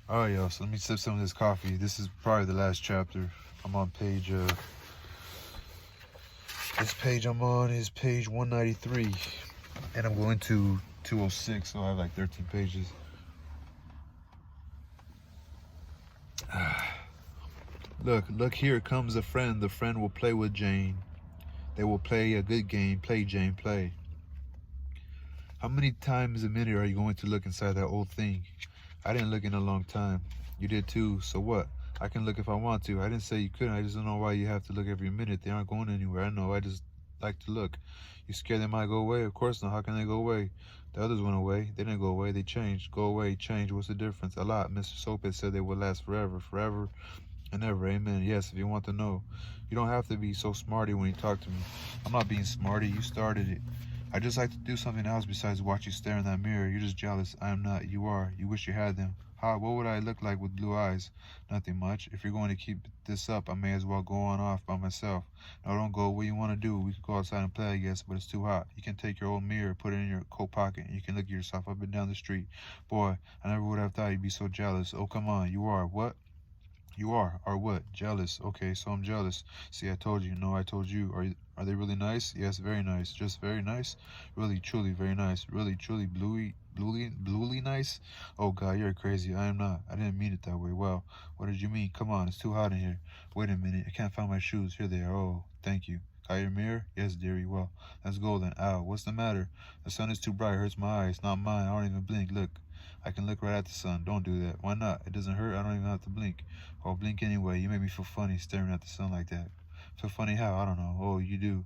All right, y'all. So let me sip some of this coffee. This is probably the last chapter. I'm on page. This page I'm on is page 193, and I'm going to 206. So I have like 13 pages. Look, here comes a friend. The friend will play with Jane. They will play a good game. Play, Jane, play. How many times a minute are you going to look inside that old thing? I didn't look in a long time. You did too, so what? I can look if I want to. I didn't say you couldn't. I just don't know why you have to look every minute. They aren't going anywhere. I know. I just like to look. You scared they might go away? Of course not. How can they go away? The others went away. They didn't go away. They changed. Go away. Change. What's the difference? A lot. Mr. Soap said they would last forever. Forever and ever. Amen. Yes, if you want to know. You don't have to be so smarty when you talk to me. I'm not being smarty. You started it. I just like to do something else besides watch you stare in that mirror. You're just jealous. I am not. You are. You wish you had them. How? What would I look like with blue eyes? Nothing much. If you're going to keep this up, I may as well go on off by myself. No, don't go. What you want to do? We could go outside and play, I guess, but it's too hot. You can take your old mirror, put it in your coat pocket, and you can look at yourself up and down the street. Boy, I never would have thought you'd be so jealous. Oh, come on. You are. What? You are what? Jealous. Okay, so I'm jealous. See, I told you. No, I told you. Are they really nice? Yes, very nice. Just very nice? Really, truly, very nice. Really, truly, bluely nice? Oh, God, you're crazy. I am not. I didn't mean it that way. Well, what did you mean? Come on, it's too hot in here. Wait a minute. I can't find my shoes. Here they are. Oh, thank you. Got your mirror? Yes, dearie. Well, let's go then. Ow, what's the matter? The sun is too bright. It hurts my eyes. Not mine. I don't even blink. Look. I can look right at the sun. Don't do that. Why not? It doesn't hurt. I don't even have to blink. I'll blink anyway. You make me feel funny staring at the sun like that. Feel funny how? I don't know. Oh, you do.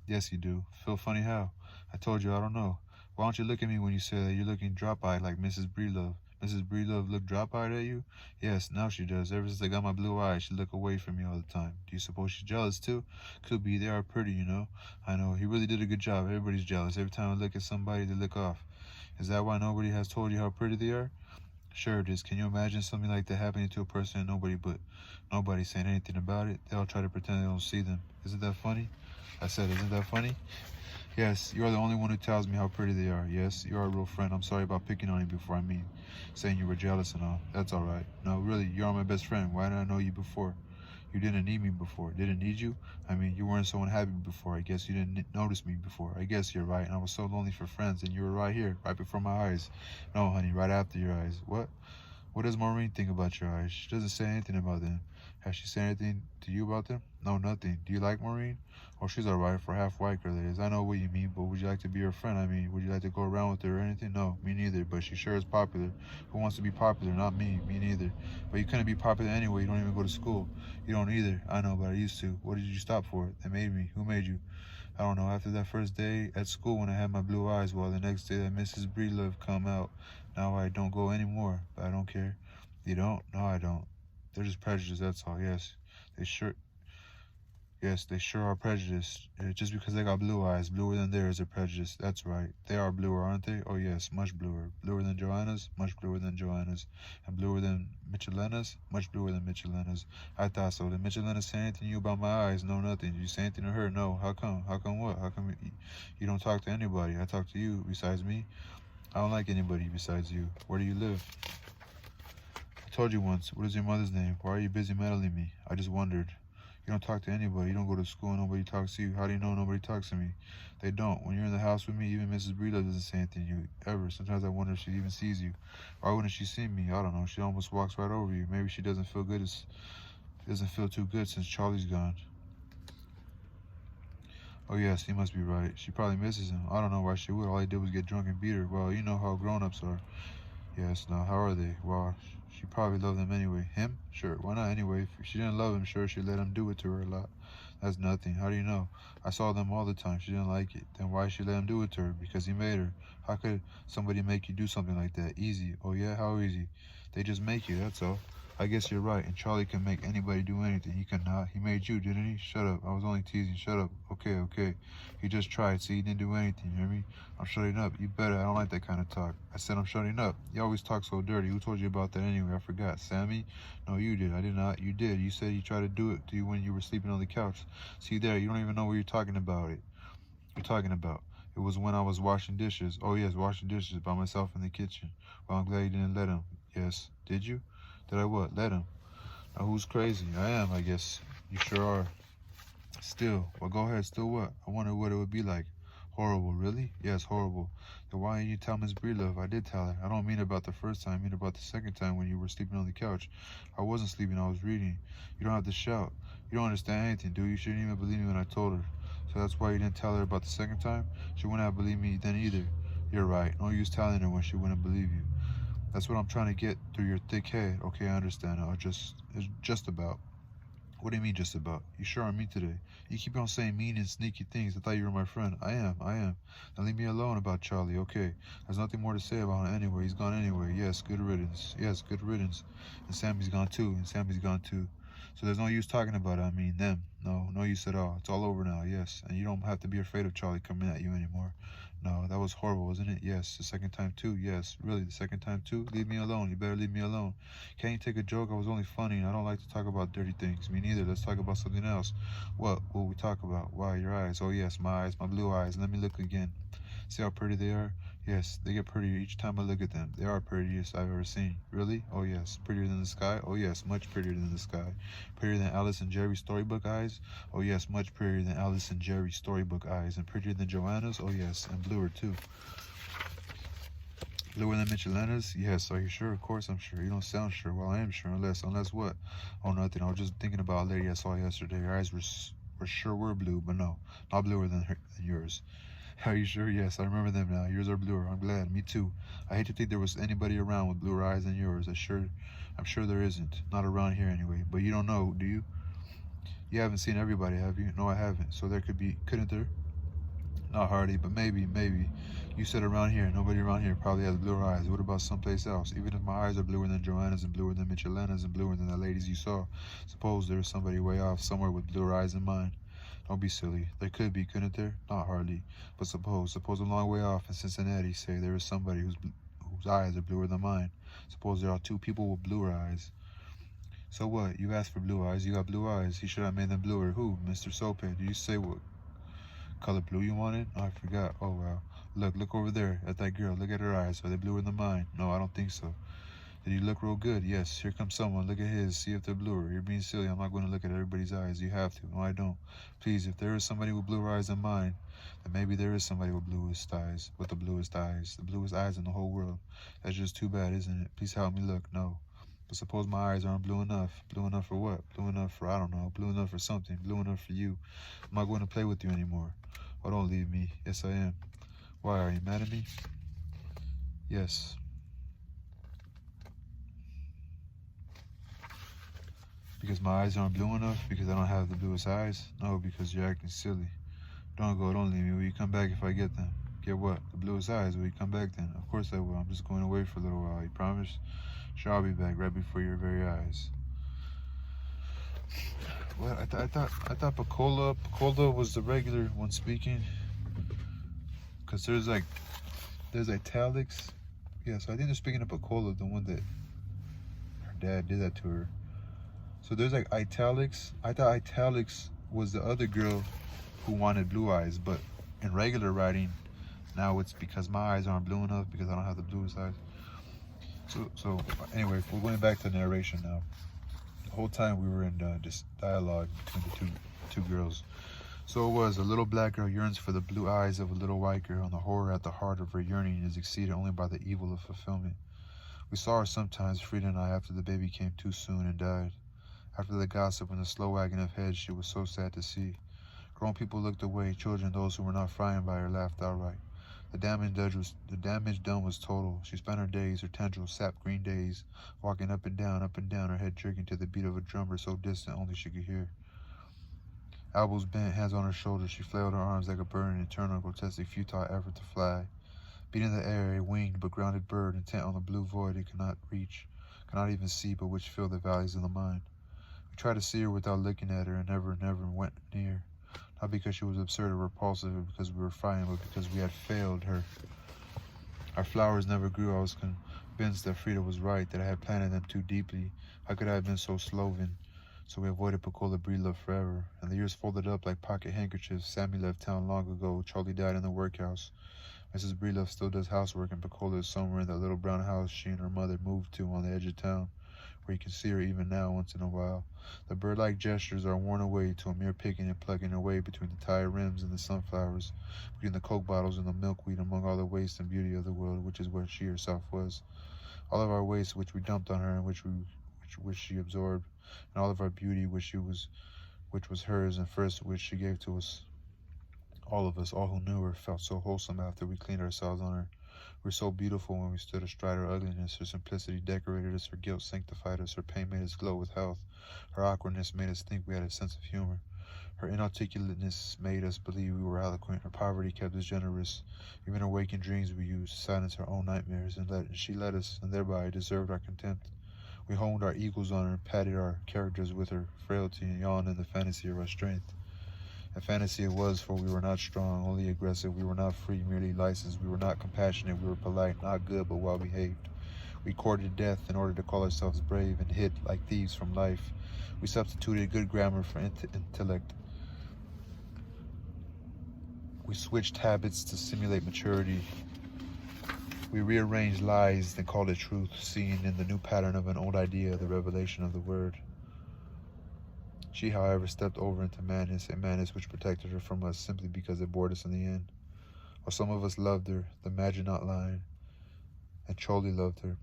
Yes, you do. Feel funny how? I told you I don't know. Why don't you look at me when you say that? You're looking drop-eyed like Mrs. Breelove. Mrs. Breelove looked drop-eyed at you? Yes, now she does. Ever since I got my blue eyes, she look away from me all the time. Do you suppose she's jealous too? Could be. They are pretty, you know. I know. He really did a good job. Everybody's jealous. Every time I look at somebody, they look off. Is that why nobody has told you how pretty they are? Sure it is. Can you imagine something like that happening to a person and nobody saying anything about it? They all try to pretend they don't see them. Isn't that funny? I said, isn't that funny? Yes, you're the only one who tells me how pretty they are. Yes, you're a real friend. I'm sorry about picking on you before. I mean, saying you were jealous and all. That's all right. No, really, you're my best friend. Why didn't I know you before? You didn't need me before. Didn't need you? I mean, you weren't so unhappy before. I guess you didn't notice me before. I guess you're right. And I was so lonely for friends, and you were right here, right before my eyes. No, honey, right after your eyes. What? What does Maureen think about your eyes? She doesn't say anything about them. Has she said anything to you about them? No, nothing. Do you like Maureen? Oh, she's alright for half white girl, that is. I know what you mean, but would you like to be her friend? I mean, would you like to go around with her or anything? No, me neither, but she sure is popular. Who wants to be popular? Not me. Me neither. But you couldn't be popular anyway. You don't even go to school. You don't either. I know, but I used to. What did you stop for? They made me. Who made you? I don't know. After that first day at school when I had my blue eyes, well, the next day that Mrs. Breelove come out. Now I don't go anymore, but I don't care. You don't? No, I don't. They're just prejudiced, that's all. They sure, yes, they sure are prejudiced. Just because they got blue eyes, bluer than theirs, are prejudiced. That's right. They are bluer, aren't they? Oh yes, much bluer. Bluer than Joanna's, much bluer than Joanna's, and bluer than Michelena's, much bluer than Michelena's. I thought so. Did Michelena say anything to you about my eyes? No, nothing. Did you say anything to her? No. How come? How come what? How come you don't talk to anybody? I talk to you besides me. I don't like anybody besides you. Where do you live? I told you once. What is your mother's name? Why are you busy meddling me? I just wondered. You don't talk to anybody. You don't go to school and nobody talks to you. How do you know nobody talks to me? They don't. When you're in the house with me, even Mrs. Brito doesn't say anything to you, ever. Sometimes I wonder if she even sees you. Why wouldn't she see me? I don't know. She almost walks right over you. Maybe she doesn't feel good. Doesn't feel too good since Charlie's gone. Oh yes, he must be right. She probably misses him. I don't know why she would. All he did was get drunk and beat her. Well, you know how grown-ups are. Yes, now how are they? Well, she probably loved him anyway. Him? Sure, why not anyway? If she didn't love him, sure, she'd let him do it to her a lot. That's nothing. How do you know? I saw them all the time. She didn't like it. Then why she let him do it to her? Because he made her. How could somebody make you do something like that? Easy. Oh yeah? How easy? They just make you, that's all. I guess you're right, and Charlie can make anybody do anything. He cannot. He made you, didn't he? Shut up. I was only teasing. Shut up. Okay, okay. He just tried. See, he didn't do anything, you hear me? I'm shutting up. You better. I don't like that kind of talk. I said I'm shutting up. You always talk so dirty. Who told you about that anyway? I forgot. Sammy? No, you did. I did not. You did. You said he tried to do it to you when you were sleeping on the couch. See there, you don't even know what you're talking about it. You're talking about. It was when I was washing dishes. Oh yes, washing dishes by myself in the kitchen. Well, I'm glad you didn't let him. Yes. Did you? Did I what? Let him. Now who's crazy? I am, I guess. You sure are. Still. Well, go ahead. Still what? I wonder what it would be like. Horrible, really? Yes, horrible. Then why didn't you tell Miss Breedlove? I did tell her. I don't mean about the first time. I mean about the second time when you were sleeping on the couch. I wasn't sleeping. I was reading. You don't have to shout. You don't understand anything, do you? She didn't even believe me when I told her. So that's why you didn't tell her about the second time? She wouldn't have believed me then either. You're right. No use telling her when she wouldn't believe you. That's what I'm trying to get through your thick head. Okay, I understand. It's just about. What do you mean just about? You sure are mean today. You keep on saying mean and sneaky things. I thought you were my friend. I am. Now leave me alone about Charlie, okay? There's nothing more to say about him anyway. He's gone anyway. Yes, good riddance. Yes, good riddance. And Sammy's gone too. So there's no use talking about it. I mean, them. No use at all. It's all over now, yes. And you don't have to be afraid of Charlie coming at you anymore. No, that was horrible, wasn't it? Yes. The second time too. Yes. Really, the second time too? Leave me alone. You better leave me alone. Can't you take a joke? I was only funny. I don't like to talk about dirty things. Me neither. Let's talk about something else. What will we talk about? Why, your eyes. Oh, yes, my eyes. My blue eyes. Let me look again. See how pretty they are? Yes, they get prettier each time I look at them. They are prettiest I've ever seen. Really? Oh, yes. Prettier than the sky? Oh, yes, much prettier than the sky. Prettier than Alice and Jerry's storybook eyes? Oh, yes, much prettier than Alice and Jerry's storybook eyes. And prettier than Joanna's? Oh, yes, and bluer, too. Bluer than Michelena's? Yes, are you sure? Of course I'm sure. You don't sound sure. Well, I am sure, unless what? Oh, nothing. I was just thinking about a lady I saw yesterday. Her eyes were blue, but no, not bluer than yours. Are you sure? Yes, I remember them now. Yours are bluer. I'm glad. Me too. I hate to think there was anybody around with bluer eyes than yours. I'm sure there isn't. Not around here anyway. But you don't know, do you? You haven't seen everybody, have you? No, I haven't. So there couldn't there? Not hardly, but maybe. You said around here. Nobody around here probably has bluer eyes. What about someplace else? Even if my eyes are bluer than Joanna's and bluer than Michelena's and bluer than the ladies you saw, suppose there's somebody way off somewhere with bluer eyes than mine. Don't be silly. There could be, couldn't there? Not hardly. But suppose a long way off in Cincinnati, say there is somebody whose eyes are bluer than mine. Suppose there are two people with bluer eyes. So what? You asked for blue eyes. You got blue eyes. He should have made them bluer. Who? Mr. Sope. Did you say what color blue you wanted? Oh, I forgot. Oh, wow. Look over there at that girl. Look at her eyes. Are they bluer than mine? No, I don't think so. Did he look real good? Yes. Here comes someone. Look at his. See if they're bluer. You're being silly. I'm not going to look at everybody's eyes. You have to. No, I don't. Please, if there is somebody with bluer eyes than mine, then maybe there is somebody with bluest eyes. With the bluest eyes. The bluest eyes in the whole world. That's just too bad, isn't it? Please help me look. No. But suppose my eyes aren't blue enough. Blue enough for what? Blue enough for, I don't know. Blue enough for something. Blue enough for you. I'm not going to play with you anymore. Oh, don't leave me. Yes, I am. Why, are you mad at me? Yes. Because my eyes aren't blue enough? Because I don't have the bluest eyes? No, because you're acting silly. Don't go, don't leave me. Will you come back if I get them? Get what? The bluest eyes. Will you come back then? Of course I will. I'm just going away for a little while. You promise? Sure, I'll be back right before your very eyes. What? I thought Pacola was the regular one speaking. Because there's italics. Yeah, so I think they're speaking of Pacola, the one that her dad did that to her. So there's like italics. I thought italics was the other girl who wanted blue eyes, but in regular writing, now it's because my eyes aren't blue enough because I don't have the bluest eyes. So anyway, we're going back to narration now. The whole time we were in this dialogue between the two girls. So it was, a little black girl yearns for the blue eyes of a little white girl, and the horror at the heart of her yearning is exceeded only by the evil of fulfillment. We saw her sometimes, Frida and I, after the baby came too soon and died. After the gossip and the slow wagging of heads, she was so sad to see. Grown people looked away, children, those who were not frightened by her, laughed outright. The damage done was total. She spent her days, her tendrils, sap green days, walking up and down, her head jerking to the beat of a drummer so distant only she could hear. Elbows bent, hands on her shoulders, she flailed her arms like a bird in eternal, grotesquely futile effort to fly. Beating the air, a winged but grounded bird, intent on the blue void it could not reach, could not even see, but which filled the valleys of the mind. We tried to see her without looking at her, and never went near. Not because she was absurd or repulsive, or because we were frightened, but because we had failed her. Our flowers never grew. I was convinced that Frida was right, that I had planted them too deeply. How could I have been so sloven? So we avoided Pacola Breedlove forever, and the years folded up like pocket handkerchiefs. Sammy left town long ago. Charlie died in the workhouse. Mrs. Breedlove still does housework, and Pacola is somewhere in that little brown house she and her mother moved to on the edge of town, where you can see her even now once in a while. The bird-like gestures are worn away to a mere picking and plucking away between the tire rims and the sunflowers, between the Coke bottles and the milkweed, among all the waste and beauty of the world, which is where she herself was. All of our waste which we dumped on her and which she absorbed, and all of our beauty which was hers and first which she gave to us. All of us, all who knew her, felt so wholesome after we cleaned ourselves on her. We were so beautiful when we stood astride her ugliness. Her simplicity decorated us, her guilt sanctified us, her pain made us glow with health. Her awkwardness made us think we had a sense of humor. Her inarticulateness made us believe we were eloquent. Her poverty kept us generous. Even her waking dreams we used to silence her own nightmares, and she led us, and thereby deserved our contempt. We honed our egos on her and patted our characters with her frailty and yawned in the fantasy of our strength. A fantasy it was, for we were not strong, only aggressive. We were not free, merely licensed. We were not compassionate. We were polite, not good, but well-behaved. We courted death in order to call ourselves brave and hid like thieves from life. We substituted good grammar for intellect. We switched habits to simulate maturity. We rearranged lies and called it truth, seeing in the new pattern of an old idea the revelation of the word. She, however, stepped over into madness, a madness which protected her from us simply because it bored us in the end. While some of us loved her, the Maginot Line, and truly loved her.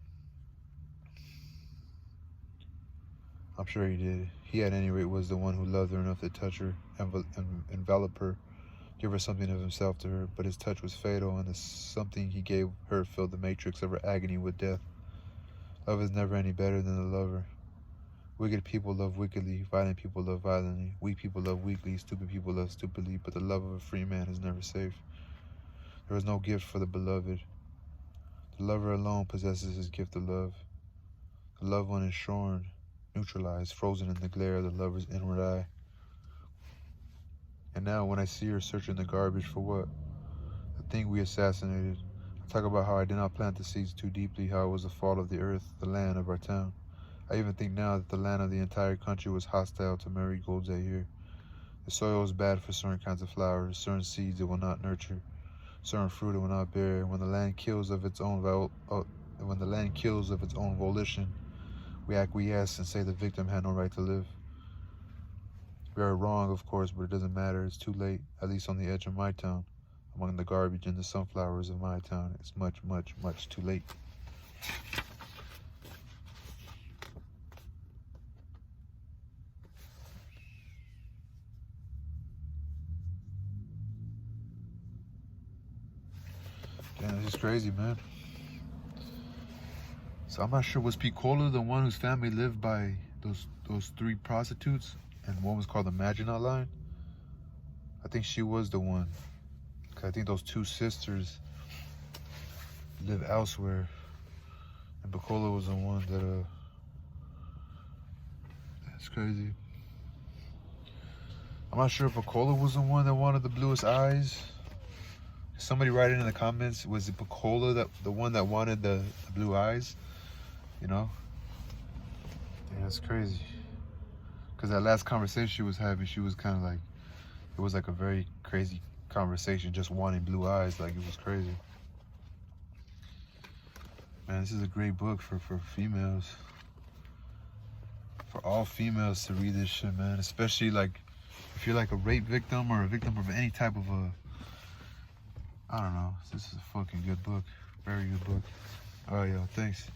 I'm sure he did. He, at any rate, was the one who loved her enough to touch her, envelop her, give her something of himself to her, but his touch was fatal, and the something he gave her filled the matrix of her agony with death. Love is never any better than the lover. Wicked people love wickedly, violent people love violently, weak people love weakly, stupid people love stupidly, but the love of a free man is never safe. There is no gift for the beloved. The lover alone possesses his gift of love. The loved one is shorn, neutralized, frozen in the glare of the lover's inward eye. And now when I see her searching the garbage for what? The thing we assassinated. I talk about how I did not plant the seeds too deeply, how it was the fault of the earth, the land of our town. I even think now that the land of the entire country was hostile to marigolds that year. The soil is bad for certain kinds of flowers, certain seeds it will not nurture, certain fruit it will not bear. When the land kills of its own volition, we acquiesce and say the victim had no right to live. We are wrong, of course, but it doesn't matter. It's too late, at least on the edge of my town. Among the garbage and the sunflowers of my town, it's much, much, much too late. Damn, this is crazy, man. So I'm not sure, was Piccola the one whose family lived by those three prostitutes, and one was called the Maginot Line? I think she was the one, because I think those two sisters live elsewhere, and Piccola was the one that that's crazy. I'm not sure if Piccola was the one that wanted the bluest eyes. Somebody write it in the comments. Was it Piccola the one that wanted the blue eyes? You know? Yeah, that's crazy. Because that last conversation she was having, she was kind of like, it was like a very crazy conversation, just wanting blue eyes. Like, it was crazy. Man, this is a great book for females. For all females to read this shit, man. Especially like, if you're like a rape victim or a victim of any type of I don't know. This is a fucking good book. Very good book. All right, yo. Thanks.